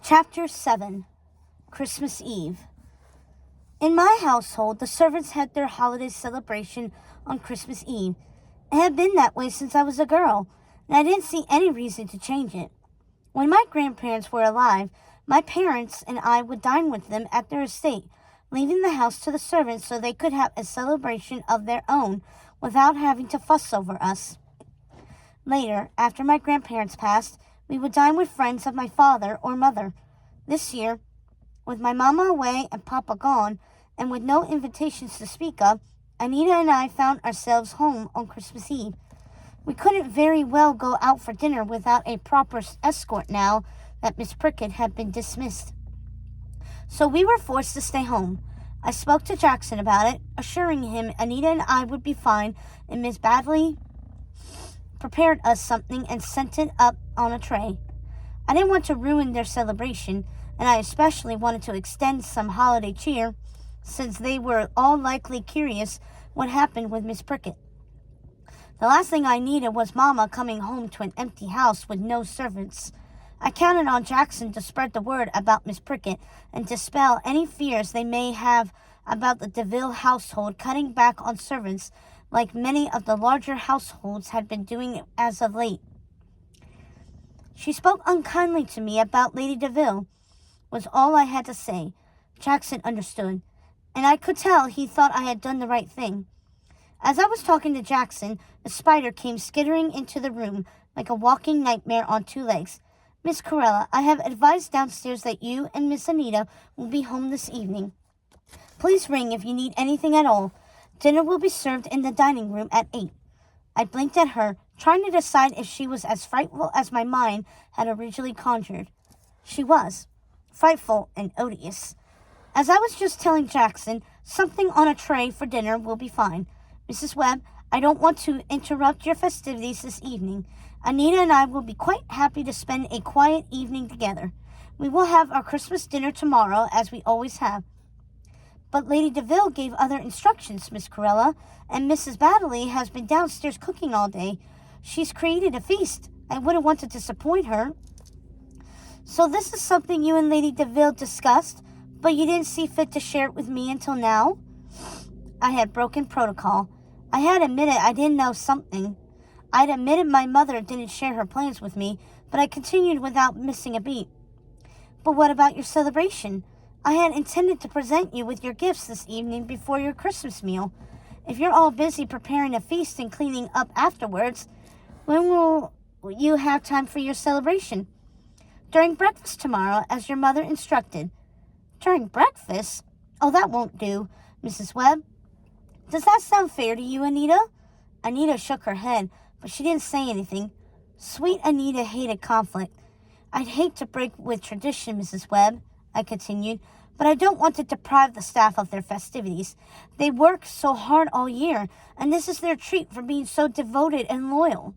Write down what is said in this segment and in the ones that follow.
Chapter 7, Christmas Eve. In my household, the servants had their holiday celebration on Christmas Eve. It had been that way since I was a girl, and I didn't see any reason to change it. When my grandparents were alive, my parents and I would dine with them at their estate, leaving the house to the servants so they could have a celebration of their own without having to fuss over us. Later, after my grandparents passed, we would dine with friends of my father or mother. This year, with my mama away and papa gone, and with no invitations to speak of, Anita and I found ourselves home on Christmas Eve. We couldn't very well go out for dinner without a proper escort now that Miss Prickett had been dismissed. So we were forced to stay home. I spoke to Jackson about it, assuring him Anita and I would be fine, and Miss Badley prepared us something and sent it up on a tray. I didn't want to ruin their celebration, and I especially wanted to extend some holiday cheer, since they were all likely curious what happened with Miss Prickett. The last thing I needed was Mama coming home to an empty house with no servants. I counted on Jackson to spread the word about Miss Prickett and dispel any fears they may have about the DeVil household cutting back on servants like many of the larger households had been doing as of late. She spoke unkindly to me about Lady DeVil, was all I had to say. Jackson understood, and I could tell he thought I had done the right thing. As I was talking to Jackson, the spider came skittering into the room like a walking nightmare on two legs. Miss Corella, I have advised downstairs that you and Miss Anita will be home this evening. Please ring if you need anything at all. Dinner will be served in the dining room at 8. I blinked at her, trying to decide if she was as frightful as my mind had originally conjured. She was. Frightful and odious. As I was just telling Jackson, something on a tray for dinner will be fine. Mrs. Webb, I don't want to interrupt your festivities this evening. Anita and I will be quite happy to spend a quiet evening together. We will have our Christmas dinner tomorrow, as we always have. But Lady DeVil gave other instructions, Miss Corella, and Mrs. Badley has been downstairs cooking all day. She's created a feast. I wouldn't want to disappoint her. So this is something you and Lady DeVil discussed, but you didn't see fit to share it with me until now? I had broken protocol. I had admitted I didn't know something. I'd admitted my mother didn't share her plans with me, but I continued without missing a beat. But what about your celebration? I had intended to present you with your gifts this evening before your Christmas meal. If you're all busy preparing a feast and cleaning up afterwards, when will you have time for your celebration? During breakfast tomorrow, as your mother instructed. During breakfast? Oh, that won't do, Mrs. Webb. Does that sound fair to you, Anita? Anita shook her head, but she didn't say anything. Sweet Anita hated conflict. I'd hate to break with tradition, Mrs. Webb, I continued, but I don't want to deprive the staff of their festivities. They work so hard all year, and this is their treat for being so devoted and loyal.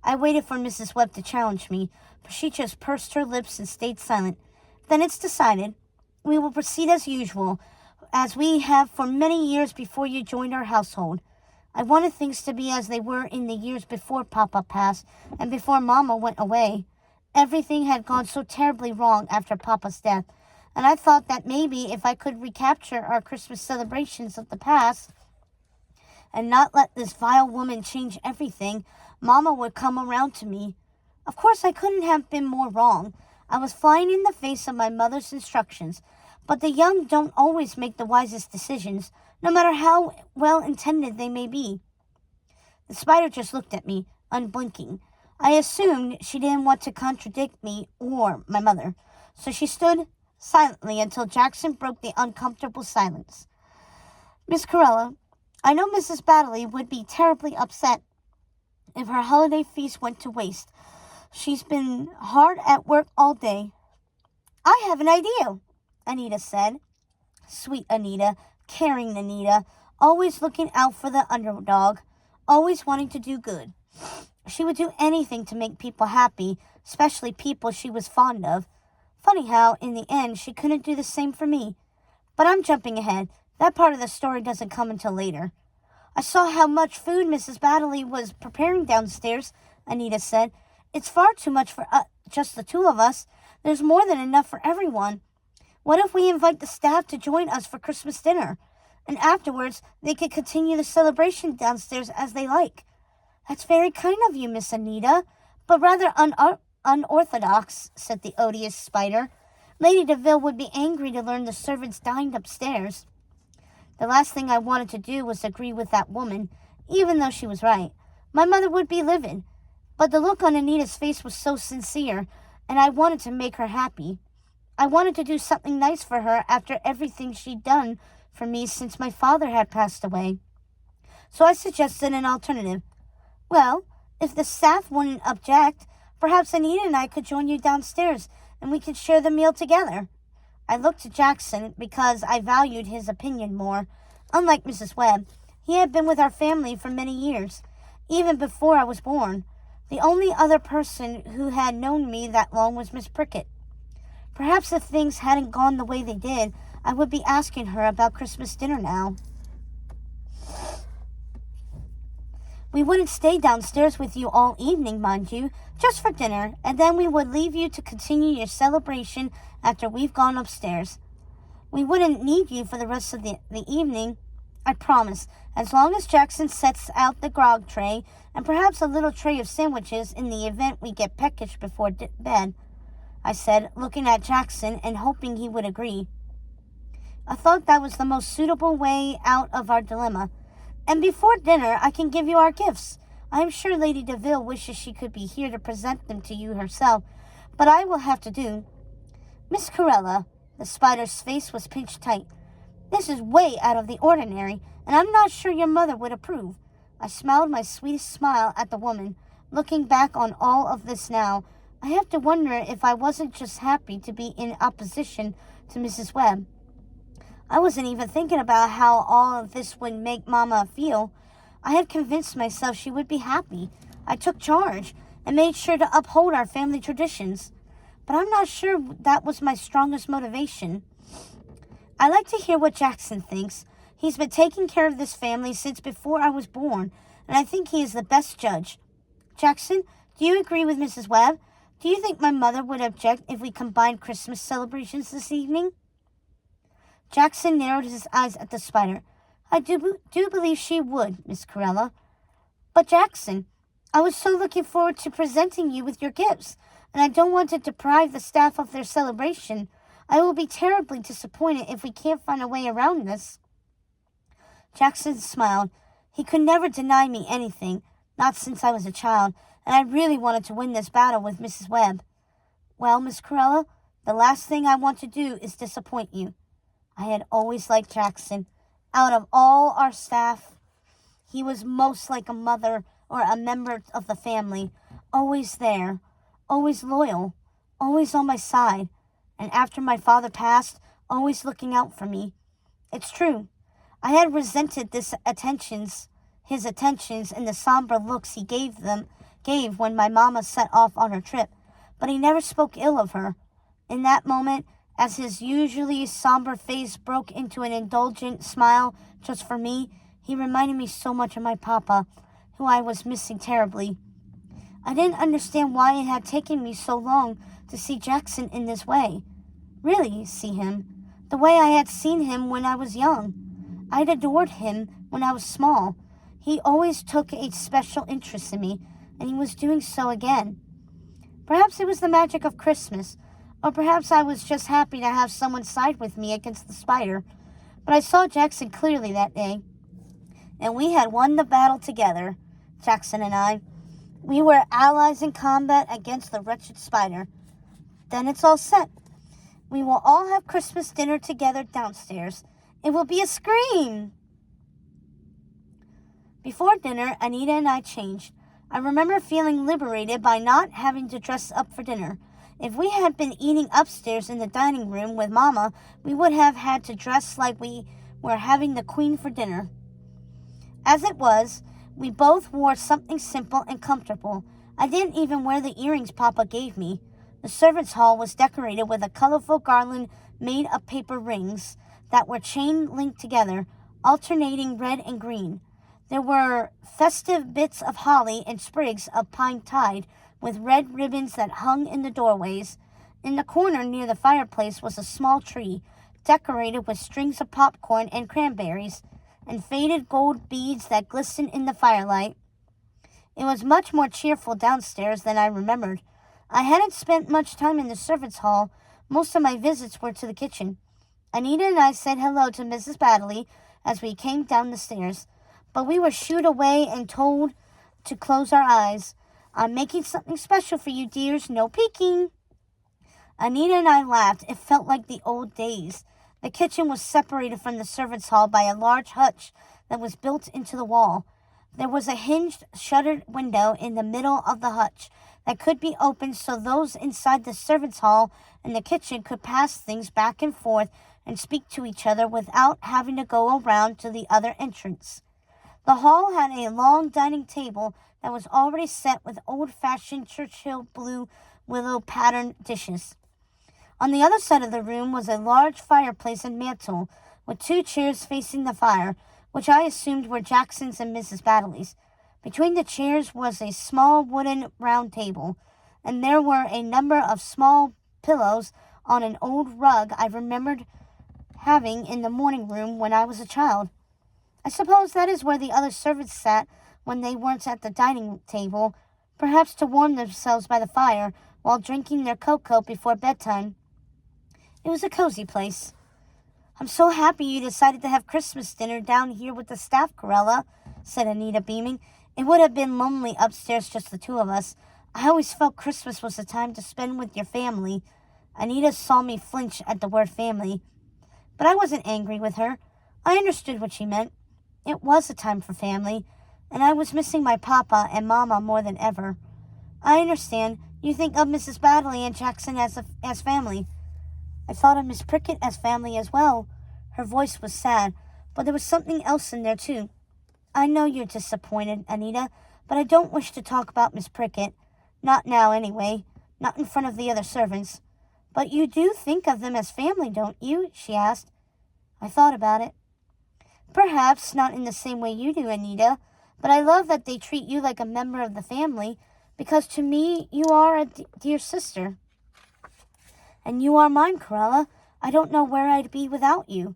I waited for Mrs. Webb to challenge me, but she just pursed her lips and stayed silent. Then it's decided. We will proceed as usual, as we have for many years before you joined our household. I wanted things to be as they were in the years before Papa passed and before Mama went away. Everything had gone so terribly wrong after Papa's death, and I thought that maybe if I could recapture our Christmas celebrations of the past and not let this vile woman change everything, Mama would come around to me. Of course, I couldn't have been more wrong. I was flying in the face of my mother's instructions, but the young don't always make the wisest decisions, no matter how well-intended they may be. The spider just looked at me, unblinking. I assumed she didn't want to contradict me or my mother, so she stood silently until Jackson broke the uncomfortable silence. Miss Corella, I know Mrs. Badley would be terribly upset if her holiday feast went to waste. She's been hard at work all day. I have an idea, Anita said. Sweet Anita, caring Anita, always looking out for the underdog, always wanting to do good. She would do anything to make people happy, especially people she was fond of. Funny how, in the end, she couldn't do the same for me. But I'm jumping ahead. That part of the story doesn't come until later. I saw how much food Mrs. Badley was preparing downstairs, Anita said. It's far too much for just the two of us. There's more than enough for everyone. What if we invite the staff to join us for Christmas dinner? And afterwards, they could continue the celebration downstairs as they like. That's very kind of you, Miss Anita, but rather unorthodox, said the odious spider. Lady DeVil would be angry to learn the servants dined upstairs. The last thing I wanted to do was agree with that woman, even though she was right. My mother would be livid, but the look on Anita's face was so sincere, and I wanted to make her happy. I wanted to do something nice for her after everything she'd done for me since my father had passed away. So I suggested an alternative. Well, if the staff wouldn't object, perhaps Anita and I could join you downstairs and we could share the meal together. I looked to Jackson because I valued his opinion more. Unlike Mrs. Webb, he had been with our family for many years, even before I was born. The only other person who had known me that long was Miss Prickett. Perhaps if things hadn't gone the way they did, I would be asking her about Christmas dinner now. We wouldn't stay downstairs with you all evening, mind you, just for dinner, and then we would leave you to continue your celebration after we've gone upstairs. We wouldn't need you for the rest of the evening, I promise, as long as Jackson sets out the grog tray and perhaps a little tray of sandwiches in the event we get peckish before bed, I said, looking at Jackson and hoping he would agree. I thought that was the most suitable way out of our dilemma. And before dinner, I can give you our gifts. I am sure Lady DeVil wishes she could be here to present them to you herself, but I will have to do. Miss Corella, the spider's face was pinched tight. This is way out of the ordinary, and I'm not sure your mother would approve. I smiled my sweetest smile at the woman. Looking back on all of this now, I have to wonder if I wasn't just happy to be in opposition to Mrs. Webb. I wasn't even thinking about how all of this would make Mama feel. I had convinced myself she would be happy. I took charge and made sure to uphold our family traditions. But I'm not sure that was my strongest motivation. I like to hear what Jackson thinks. He's been taking care of this family since before I was born, and I think he is the best judge. Jackson, do you agree with Mrs. Webb? Do you think my mother would object if we combined Christmas celebrations this evening? Jackson narrowed his eyes at the spider. I do believe she would, Miss Corella. But Jackson, I was so looking forward to presenting you with your gifts, and I don't want to deprive the staff of their celebration. I will be terribly disappointed if we can't find a way around this. Jackson smiled. He could never deny me anything, not since I was a child, and I really wanted to win this battle with Mrs. Webb. Well, Miss Corella, the last thing I want to do is disappoint you. I had always liked Jackson. Out of all our staff, he was most like a mother or a member of the family, always there, always loyal, always on my side, and after my father passed, always looking out for me. It's true. I had resented his attentions and the somber looks he gave when my mama set off on her trip, but he never spoke ill of her. In that moment, as his usually somber face broke into an indulgent smile just for me, he reminded me so much of my papa, who I was missing terribly. I didn't understand why it had taken me so long to see Jackson in this way. Really see him, the way I had seen him when I was young. I'd adored him when I was small. He always took a special interest in me, and he was doing so again. Perhaps it was the magic of Christmas, or perhaps I was just happy to have someone side with me against the spider. But I saw Jackson clearly that day, and we had won the battle together, Jackson and I. We were allies in combat against the wretched spider. Then it's all set. We will all have Christmas dinner together downstairs. It will be a scream! Before dinner, Anita and I changed. I remember feeling liberated by not having to dress up for dinner. If we had been eating upstairs in the dining room with Mama, we would have had to dress like we were having the Queen for dinner. As it was, we both wore something simple and comfortable. I didn't even wear the earrings Papa gave me. The servants' hall was decorated with a colorful garland made of paper rings that were chain-linked together, alternating red and green. There were festive bits of holly and sprigs of pine tied with red ribbons that hung in the doorways. In the corner near the fireplace was a small tree, decorated with strings of popcorn and cranberries, and faded gold beads that glistened in the firelight. It was much more cheerful downstairs than I remembered. I hadn't spent much time in the servants' hall. Most of my visits were to the kitchen. Anita and I said hello to Mrs. Baddeley as we came down the stairs, but we were shooed away and told to close our eyes. I'm making something special for you, dears. No peeking. Anita and I laughed. It felt like the old days. The kitchen was separated from the servants' hall by a large hutch that was built into the wall. There was a hinged, shuttered window in the middle of the hutch that could be opened so those inside the servants' hall and the kitchen could pass things back and forth and speak to each other without having to go around to the other entrance. The hall had a long dining table that was already set with old-fashioned Churchill blue willow patterned dishes. On the other side of the room was a large fireplace and mantel, with 2 chairs facing the fire, which I assumed were Jackson's and Mrs. Baddeley's. Between the chairs was a small wooden round table, and there were a number of small pillows on an old rug I remembered having in the morning room when I was a child. I suppose that is where the other servants sat when they weren't at the dining table, perhaps to warm themselves by the fire while drinking their cocoa before bedtime. It was a cozy place. I'm so happy you decided to have Christmas dinner down here with the staff, Corella, said Anita, beaming. It would have been lonely upstairs, just the 2 of us. I always felt Christmas was a time to spend with your family. Anita saw me flinch at the word family. But I wasn't angry with her. I understood what she meant. It was a time for family, and I was missing my papa and mama more than ever. I understand. You think of Mrs. Baddeley and Jackson as family. I thought of Miss Prickett as family as well. Her voice was sad, but there was something else in there, too. I know you're disappointed, Anita, but I don't wish to talk about Miss Prickett. Not now, anyway. Not in front of the other servants. But you do think of them as family, don't you? She asked. I thought about it. Perhaps not in the same way you do, Anita, but I love that they treat you like a member of the family, because to me, you are a dear sister. And you are mine, Corella. I don't know where I'd be without you.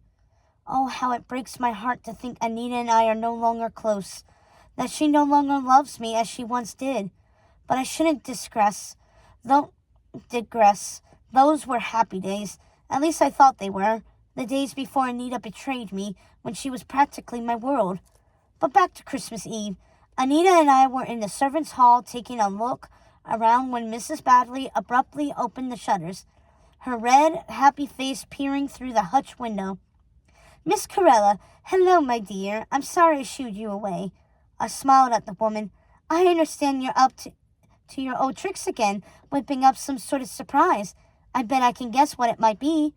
Oh, how it breaks my heart to think Anita and I are no longer close, that she no longer loves me as she once did. But I shouldn't digress. Those were happy days. At least I thought they were. The days before Anita betrayed me, when she was practically my world. But back to Christmas Eve. Anita and I were in the servants' hall taking a look around when Mrs. Baddeley abruptly opened the shutters, her red, happy face peering through the hutch window. Miss Corella, hello, my dear. I'm sorry I shooed you away. I smiled at the woman. I understand you're up to your old tricks again, whipping up some sort of surprise. I bet I can guess what it might be.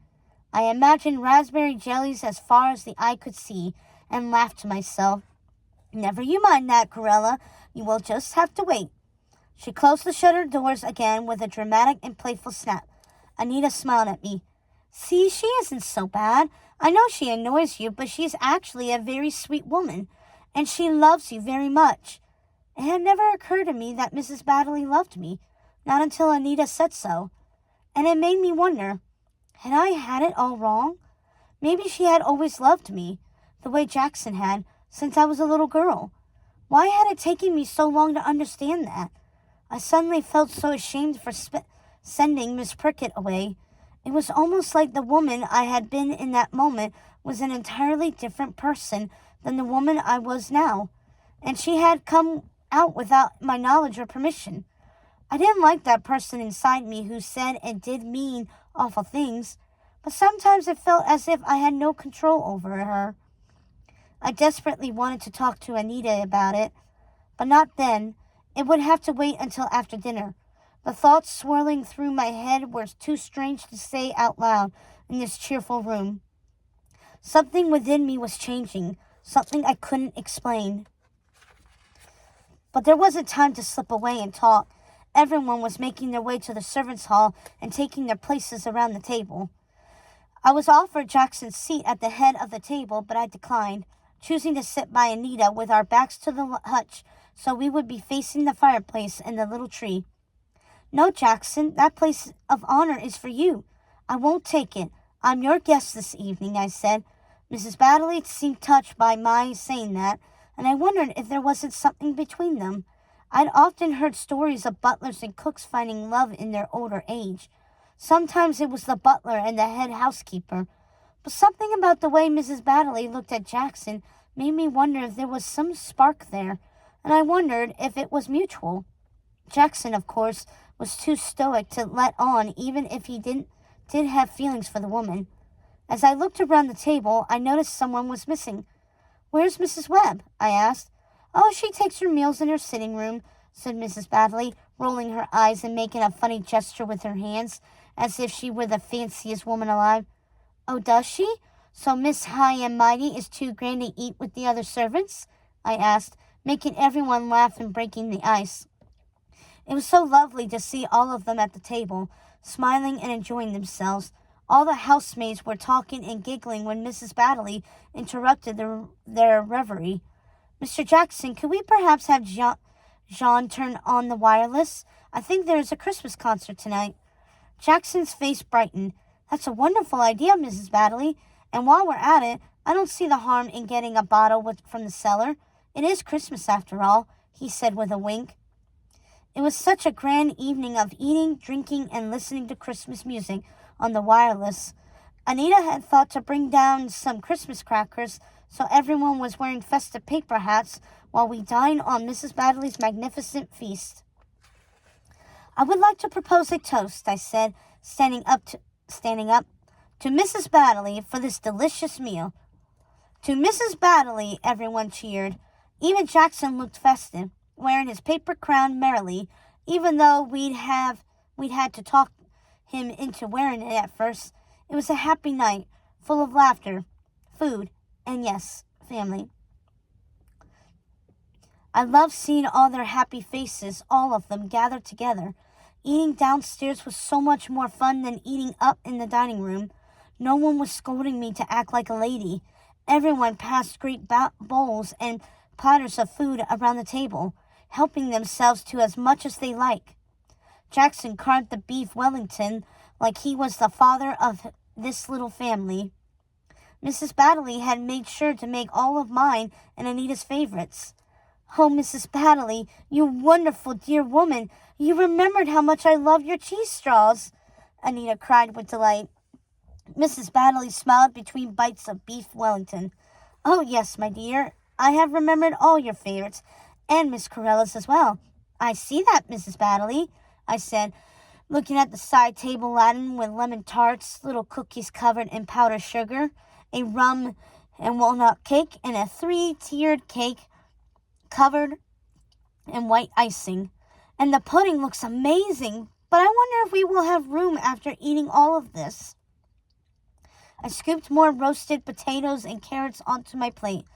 I imagined raspberry jellies as far as the eye could see, and laughed to myself. Never you mind that, Corella. You will just have to wait. She closed the shutter doors again with a dramatic and playful snap. Anita smiled at me. See, she isn't so bad. I know she annoys you, but she's actually a very sweet woman, and she loves you very much. It had never occurred to me that Mrs. Baddeley loved me, not until Anita said so, and it made me wonder, had I had it all wrong? Maybe she had always loved me, the way Jackson had, since I was a little girl. Why had it taken me so long to understand that? I suddenly felt so ashamed for sending Miss Prickett away. It was almost like the woman I had been in that moment was an entirely different person than the woman I was now, and she had come out without my knowledge or permission. I didn't like that person inside me who said and did mean, awful things, but sometimes it felt as if I had no control over her. I desperately wanted to talk to Anita about it, but not then. It would have to wait until after dinner. The thoughts swirling through my head were too strange to say out loud in this cheerful room. Something within me was changing, something I couldn't explain. But there wasn't time to slip away and talk. Everyone was making their way to the servants' hall and taking their places around the table. I was offered Jackson's seat at the head of the table, but I declined, choosing to sit by Anita with our backs to the hutch so we would be facing the fireplace and the little tree. No, Jackson, that place of honor is for you. I won't take it. I'm your guest this evening, I said. Mrs. Baddeley seemed touched by my saying that, and I wondered if there wasn't something between them. I'd often heard stories of butlers and cooks finding love in their older age. Sometimes it was the butler and the head housekeeper. But something about the way Mrs. Baddeley looked at Jackson made me wonder if there was some spark there, and I wondered if it was mutual. Jackson, of course, was too stoic to let on, even if he did have feelings for the woman. As I looked around the table, I noticed someone was missing. Where's Mrs. Webb? I asked. Oh, she takes her meals in her sitting room, said Mrs. Baddeley, rolling her eyes and making a funny gesture with her hands, as if she were the fanciest woman alive. Oh, does she? So Miss High and Mighty is too grand to eat with the other servants? I asked, making everyone laugh and breaking the ice. It was so lovely to see all of them at the table, smiling and enjoying themselves. All the housemaids were talking and giggling when Mrs. Baddeley interrupted their reverie. Mr. Jackson, could we perhaps have Jean turn on the wireless? I think there is a Christmas concert tonight. Jackson's face brightened. That's a wonderful idea, Mrs. Baddeley. And while we're at it, I don't see the harm in getting a bottle from the cellar. It is Christmas after all, he said with a wink. It was such a grand evening of eating, drinking, and listening to Christmas music on the wireless. Anita had thought to bring down some Christmas crackers, so everyone was wearing festive paper hats while we dined on Mrs. Baddeley's magnificent feast. I would like to propose a toast, I said, standing up, to Mrs. Baddeley for this delicious meal. To Mrs. Baddeley, everyone cheered. Even Jackson looked festive, wearing his paper crown merrily, even though we'd had to talk him into wearing it at first. It was a happy night, full of laughter, food, and yes, family. I loved seeing all their happy faces, all of them gathered together. Eating downstairs was so much more fun than eating up in the dining room. No one was scolding me to act like a lady. Everyone passed great bowls and platters of food around the table, helping themselves to as much as they liked. Jackson carved the beef Wellington like he was the father of this little family. Mrs. Baddeley had made sure to make all of mine and Anita's favorites. Oh, Mrs. Baddeley, you wonderful dear woman, you remembered how much I love your cheese straws, Anita cried with delight. Mrs. Baddeley smiled between bites of beef Wellington. Oh, yes, my dear, I have remembered all your favorites, and Miss Corella's as well. I see that, Mrs. Baddeley, I said, looking at the side table laden with lemon tarts, little cookies covered in powdered sugar, a rum and walnut cake, and a 3-tiered cake covered in white icing. And the pudding looks amazing, but I wonder if we will have room after eating all of this. I scooped more roasted potatoes and carrots onto my plate.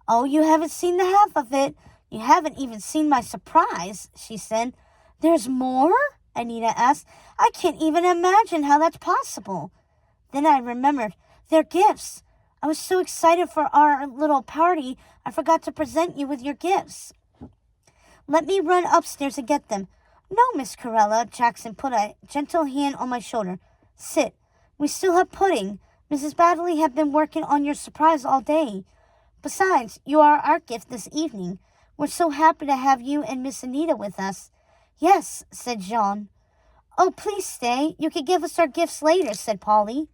Oh, you haven't seen the half of it. You haven't even seen my surprise, she said. There's more? Anita asked. I can't even imagine how that's possible. Then I remembered. They're gifts. I was so excited for our little party, I forgot to present you with your gifts. Let me run upstairs and get them. No, Miss Corella, Jackson put a gentle hand on my shoulder. Sit. We still have pudding. Mrs. Baddeley had been working on your surprise all day. Besides, you are our gift this evening. We're so happy to have you and Miss Anita with us. Yes, said Jean. Oh, please stay. You can give us our gifts later, said Polly.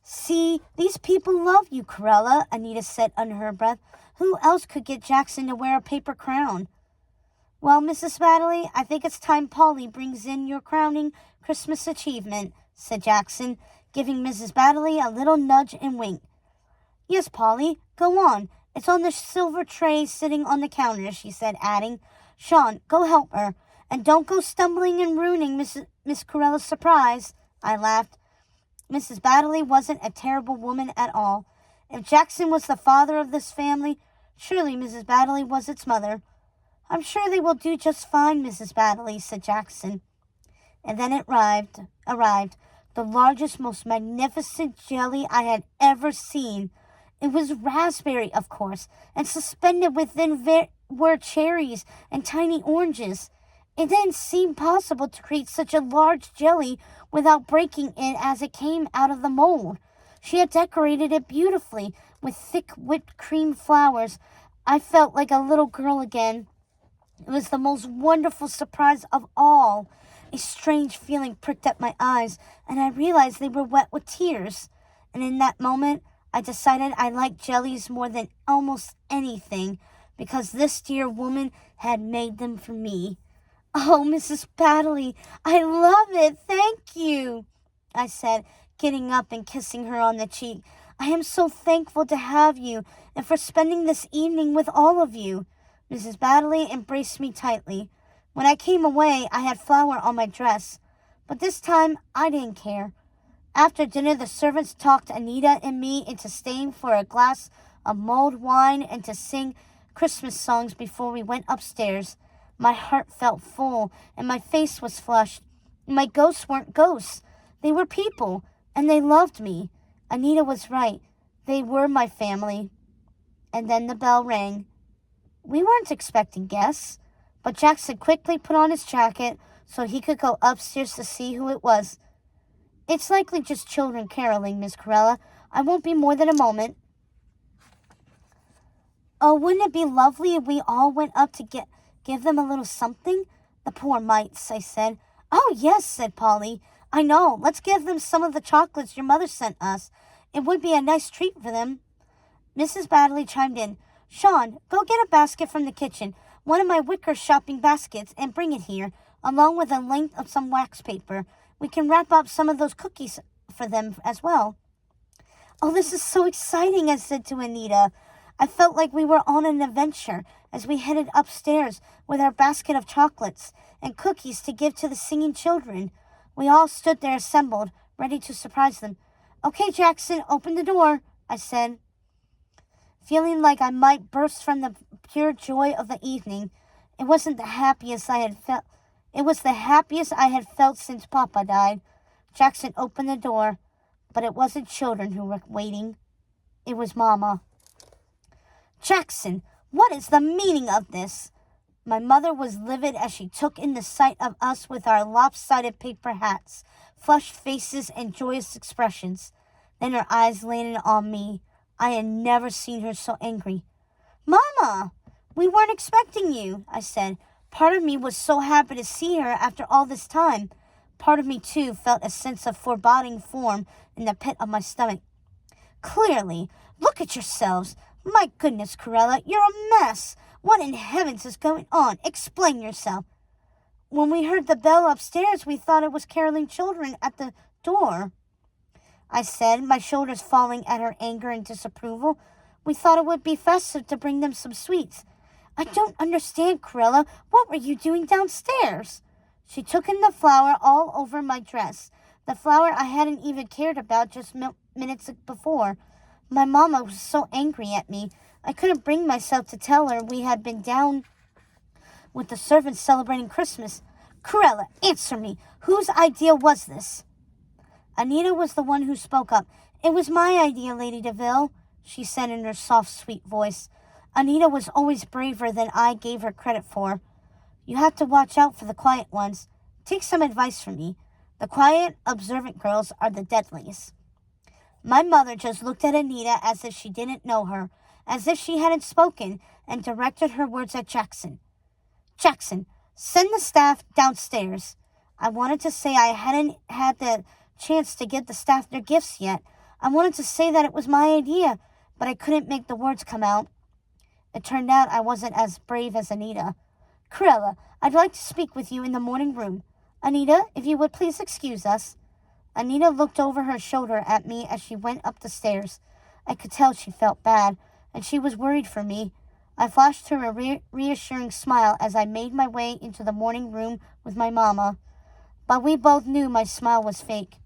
See, these people love you, Corella, Anita said under her breath. Who else could get Jackson to wear a paper crown? Well, Mrs. Baddeley, I think it's time Polly brings in your crowning Christmas achievement, said Jackson, giving Mrs. Baddeley a little nudge and wink. Yes, Polly, go on. It's on the silver tray sitting on the counter, she said, adding, Sean, go help her, and don't go stumbling and ruining Miss Corella's surprise. I laughed. Mrs. Baddeley wasn't a terrible woman at all. If Jackson was the father of this family, surely Mrs. Baddeley was its mother. I'm sure they will do just fine, Mrs. Baddeley, said Jackson. And then it arrived, the largest, most magnificent jelly I had ever seen. It was raspberry, of course, and suspended within were cherries and tiny oranges. It didn't seem possible to create such a large jelly without breaking it as it came out of the mold. She had decorated it beautifully with thick whipped cream flowers. I felt like a little girl again. It was the most wonderful surprise of all. A strange feeling pricked at my eyes, and I realized they were wet with tears. And in that moment, I decided I liked jellies more than almost anything, because this dear woman had made them for me. "Oh, Mrs. Baddeley, I love it. Thank you," I said, getting up and kissing her on the cheek. "I am so thankful to have you and for spending this evening with all of you." Mrs. Baddeley embraced me tightly. When I came away, I had flour on my dress, but this time I didn't care. After dinner, the servants talked Anita and me into staying for a glass of mulled wine and to sing Christmas songs before we went upstairs. My heart felt full, and my face was flushed. My ghosts weren't ghosts. They were people, and they loved me. Anita was right. They were my family. And then the bell rang. We weren't expecting guests, but Jackson quickly put on his jacket so he could go upstairs to see who it was. "It's likely just children caroling, Miss Corella. I won't be more than a moment." "Oh, wouldn't it be lovely if we all went up to give them a little something? The poor mites," I said. "Oh, yes," said Polly. "I know. Let's give them some of the chocolates your mother sent us. It would be a nice treat for them." Mrs. Baddeley chimed in. "Sean, go get a basket from the kitchen, one of my wicker shopping baskets, and bring it here, along with a length of some wax paper. We can wrap up some of those cookies for them as well." "Oh, this is so exciting," I said to Anita. I felt like we were on an adventure as we headed upstairs with our basket of chocolates and cookies to give to the singing children. We all stood there assembled, ready to surprise them. "Okay, Jackson, open the door," I said, feeling like I might burst from the pure joy of the evening. It was the happiest I had felt since Papa died. Jackson opened the door, but it wasn't children who were waiting. It was Mama. "Jackson, what is the meaning of this?" My mother was livid as she took in the sight of us with our lopsided paper hats, flushed faces, and joyous expressions. Then her eyes landed on me. I had never seen her so angry. "Mama, we weren't expecting you," I said. Part of me was so happy to see her after all this time. Part of me, too, felt a sense of foreboding form in the pit of my stomach. "Clearly, look at yourselves. My goodness, Corella, you're a mess. What in heavens is going on? Explain yourself." "When we heard the bell upstairs, we thought it was caroling children at the door," I said, my shoulders falling at her anger and disapproval. "We thought it would be festive to bring them some sweets." "I don't understand, Corella. What were you doing downstairs?" She took in the flour all over my dress, the flour I hadn't even cared about just minutes before. My mama was so angry at me. I couldn't bring myself to tell her we had been down with the servants celebrating Christmas. "Corella, answer me. Whose idea was this?" Anita was the one who spoke up. "It was my idea, Lady DeVil," she said in her soft, sweet voice. Anita was always braver than I gave her credit for. "You have to watch out for the quiet ones. Take some advice from me. The quiet, observant girls are the deadliest." My mother just looked at Anita as if she didn't know her, as if she hadn't spoken, and directed her words at Jackson. "Jackson, send the staff downstairs." I wanted to say I hadn't had the chance to give the staff their gifts yet. I wanted to say that it was my idea, but I couldn't make the words come out. It turned out I wasn't as brave as Anita. "Corella, I'd like to speak with you in the morning room. Anita, if you would please excuse us." Anita looked over her shoulder at me as she went up the stairs. I could tell she felt bad, and she was worried for me. I flashed her a reassuring smile as I made my way into the morning room with my mama. But we both knew my smile was fake.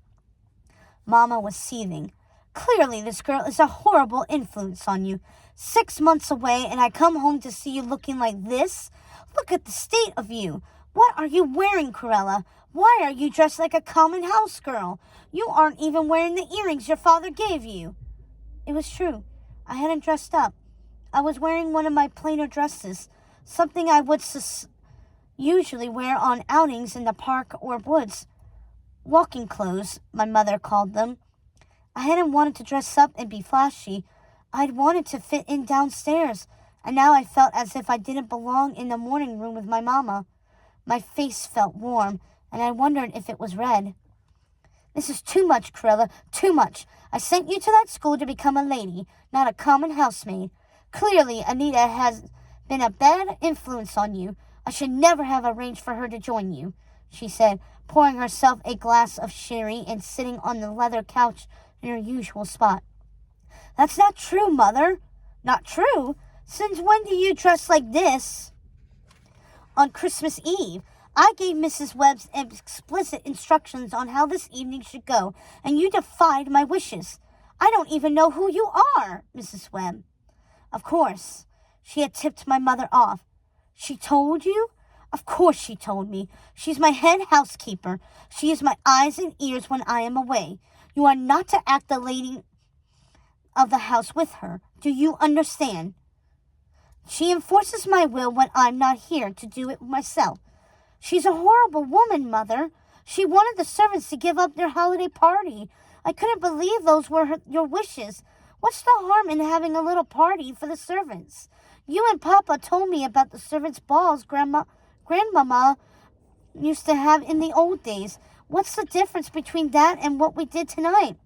Mama was seething. "Clearly this girl is a horrible influence on you. 6 months away, and I come home to see you looking like this? Look at the state of you. What are you wearing, Corella? Why are you dressed like a common house girl? You aren't even wearing the earrings your father gave you." It was true. I hadn't dressed up. I was wearing one of my plainer dresses, something I would usually wear on outings in the park or woods. Walking clothes, my mother called them. I hadn't wanted to dress up and be flashy. I'd wanted to fit in downstairs, and now I felt as if I didn't belong in the morning room with my mama. My face felt warm, and I wondered if it was red. This is too much, Corella, too much. I sent you to that school to become a lady, not a common housemaid. Clearly, Anita has been a bad influence on you. I should never have arranged for her to join you, she said, pouring herself a glass of sherry and sitting on the leather couch in her usual spot. That's not true, Mother. Not true? Since when do you dress like this? On Christmas Eve, I gave Mrs. Webb explicit instructions on how this evening should go, and you defied my wishes. I don't even know who you are, Mrs. Webb. Of course. She had tipped my mother off. She told you? Of course she told me. She's my head housekeeper. She is my eyes and ears when I am away. You are not to act the lady of the house with her. Do you understand? She enforces my will when I'm not here to do it myself. She's a horrible woman, Mother. She wanted the servants to give up their holiday party. I couldn't believe those were your wishes. What's the harm in having a little party for the servants? You and Papa told me about the servants' balls Grandmama used to have in the old days. What's the difference between that and what we did tonight?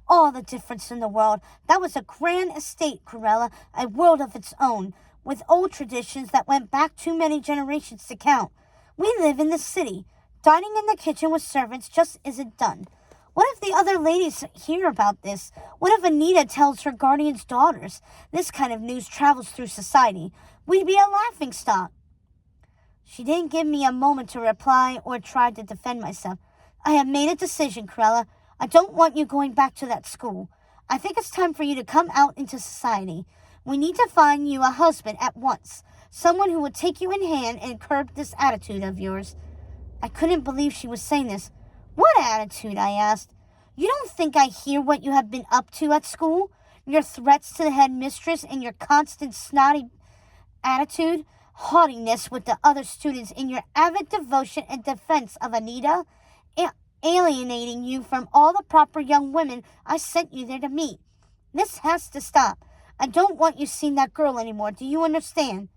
All the difference in the world. That was a grand estate, Corella, a world of its own, with old traditions that went back too many generations to count. We live in the city. Dining in the kitchen with servants just isn't done. What if the other ladies hear about this? What if Anita tells her guardian's daughters? This kind of news travels through society. We'd be a laughingstock. She didn't give me a moment to reply or try to defend myself. I have made a decision, Corella. I don't want you going back to that school. I think it's time for you to come out into society. We need to find you a husband at once. Someone who would take you in hand and curb this attitude of yours. I couldn't believe she was saying this. What attitude? I asked. You don't think I hear what you have been up to at school? Your threats to the headmistress and your constant snotty attitude, haughtiness with the other students, and your avid devotion and defense of Anita, alienating you from all the proper young women I sent you there to meet. This has to stop. I don't want you seeing that girl anymore. Do you understand?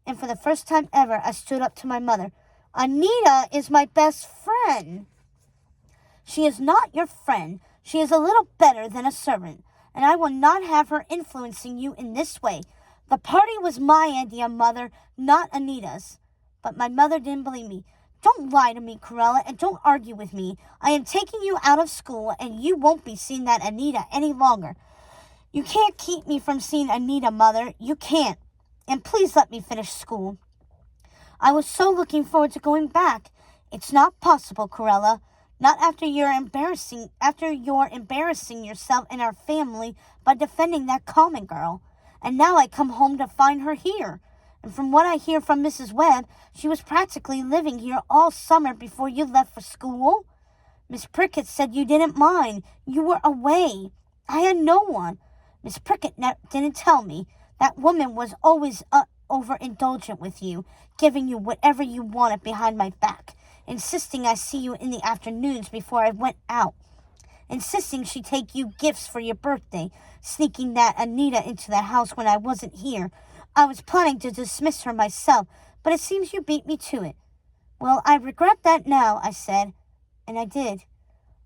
And for the first time ever, I stood up to my mother. Anita is my best friend. She is not your friend. She is a little better than a servant, and I will not have her influencing you in this way. The party was my idea, Mother, not Anita's. But my mother didn't believe me. Don't lie to me, Corella, and don't argue with me. I am taking you out of school, and you won't be seeing that Anita any longer. You can't keep me from seeing Anita, Mother. You can't. And please let me finish school. I was so looking forward to going back. It's not possible, Corella. Not after you're embarrassing yourself and our family by defending that common girl. And now I come home to find her here. And from what I hear from Mrs. Webb, she was practically living here all summer before you left for school. Miss Prickett said you didn't mind. You were away. I had no one. Miss Prickett didn't tell me. That woman was always overindulgent with you, giving you whatever you wanted behind my back, insisting I see you in the afternoons before I went out, insisting she take you gifts for your birthday, sneaking that Anita into the house when I wasn't here. I was planning to dismiss her myself, but it seems you beat me to it. Well, I regret that now, I said, and I did.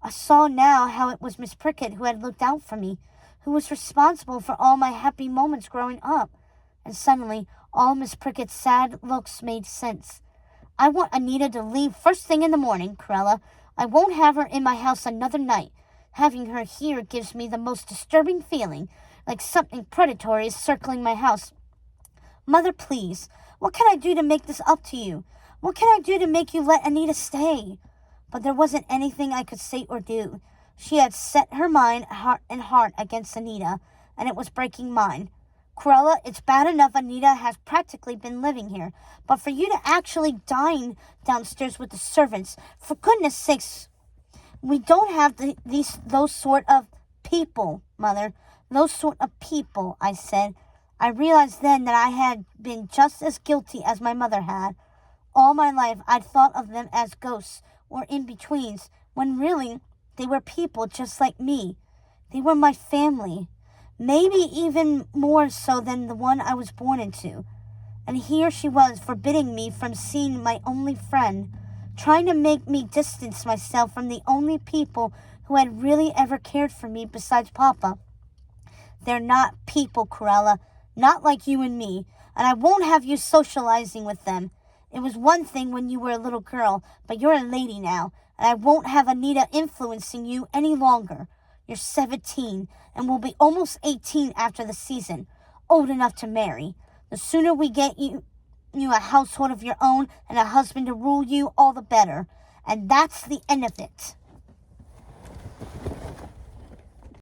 I saw now how it was Miss Prickett who had looked out for me, who was responsible for all my happy moments growing up. And suddenly, all Miss Prickett's sad looks made sense. I want Anita to leave first thing in the morning, Corella. I won't have her in my house another night. Having her here gives me the most disturbing feeling, like something predatory is circling my house. Mother, please, what can I do to make this up to you? What can I do to make you let Anita stay? But there wasn't anything I could say or do. She had set her mind and heart against Anita, and it was breaking mine. Corella, it's bad enough Anita has practically been living here, but for you to actually dine downstairs with the servants, for goodness sakes, we don't have those sort of people, Mother. Those sort of people, I said. I realized then that I had been just as guilty as my mother had. All my life, I'd thought of them as ghosts or in-betweens, when really, they were people just like me. They were my family. Maybe even more so than the one I was born into. And here she was, forbidding me from seeing my only friend, trying to make me distance myself from the only people who had really ever cared for me besides Papa. They're not people, Corella, not like you and me, and I won't have you socializing with them. It was one thing when you were a little girl, but you're a lady now, and I won't have Anita influencing you any longer. You're 17, and will be almost 18 after the season, old enough to marry. The sooner we get you a household of your own and a husband to rule you, all the better. And that's the end of it.